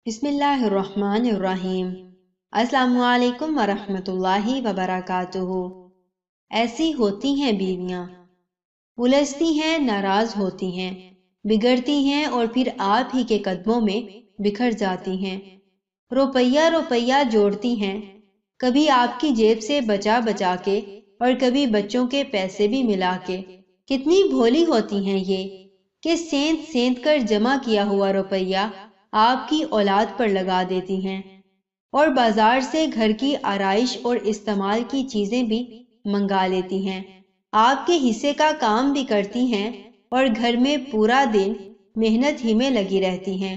बिस्मिल्लाहिर्रहमानिर्रहीम। अस्सलामु अलैकुम वरहमतुल्लाहि वबरकातुहू। ऐसी होती हैं बीवियां, उलझती हैं, नाराज होती हैं, बिगड़ती हैं और फिर आप ही के कदमों में बिखर जाती हैं। रुपया रुपया जोड़ती हैं, कभी आपकी जेब से बचा बचा के और कभी बच्चों के पैसे भी मिला के। कितनी भोली होती हैं ये कि सेंध सेंध कर जमा किया हुआ रुपया आपकी औलाद पर लगा देती हैं और बाजार से घर की आराइश और इस्तेमाल की चीजें भी मंगा लेती हैं। आपके हिस्से का काम भी करती हैं और घर में पूरा दिन मेहनत ही में लगी रहती हैं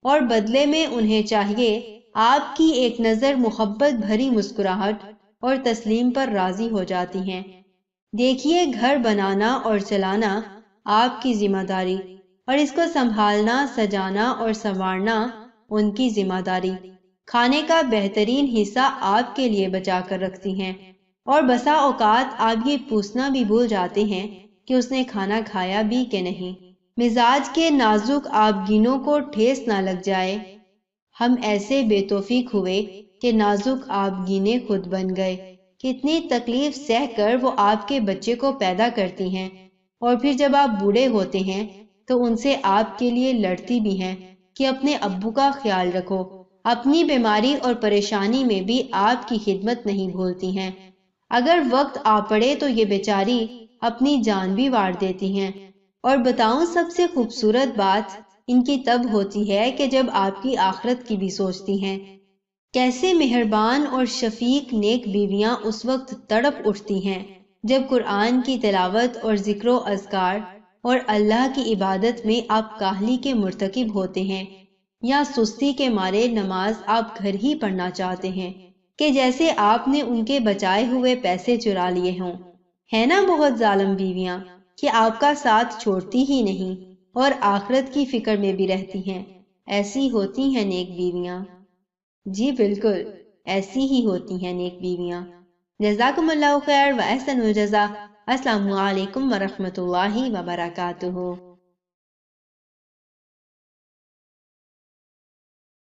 और बदले में उन्हें चाहिए आपकी एक नजर मोहब्बत भरी मुस्कुराहट और तस्लीम पर राजी हो जाती हैं। देखिए, घर बनाना और चलाना आपकी जिम्मेदारी और इसको संभालना, सजाना और संवारना उनकी जिम्मेदारी। खाने का बेहतरीन हिस्सा आपके लिए बचा कर रखती हैं और बसा औकात आप ये पूछना भी भूल जाते हैं कि उसने खाना खाया भी कि नहीं। मिजाज के नाजुक आबगीनों को ठेस ना लग जाए। हम ऐसे बेतौफीक हुए कि नाजुक आबगीने खुद बन गए। कितनी तकलीफ सह कर वो आपके बच्चे को पैदा करती हैं और फिर जब आप बूढ़े होते हैं तो उनसे आपके लिए लड़ती भी हैं कि अपने अब्बू का ख्याल रखो। अपनी बीमारी और परेशानी में भी आपकी खिदमत नहीं भूलती हैं। अगर वक्त आ पड़े तो ये बेचारी अपनी जान भी वार देती हैं। और बताऊं, सबसे खूबसूरत बात इनकी तब होती है कि जब आपकी आखिरत की भी सोचती हैं। कैसे मेहरबान और शफीक नेक बीवियां उस वक्त तड़प उठती हैं जब कुरान की तिलावत और जिक्र अज़कार और अल्लाह की इबादत में आप काहली के मुर्तकिब होते हैं या सुस्ती के मारे नमाज आप घर ही पढ़ना चाहते हैं कि जैसे आपने उनके बचाए हुए पैसे चुरा लिए हों। है ना बहुत जालिम बीवियां कि आपका साथ छोड़ती ही नहीं और आखिरत की फिक्र में भी रहती हैं। ऐसी होती हैं नेक बीवियां। जी बिल्कुल, ऐसी ही होती हैं नेक बीवियां। जज़ाकुमुल्लाहु खैर व अहसनुल जज़ा। अस्सलामु अलैकुम व रहमतुल्लाहि व बरकातुहू।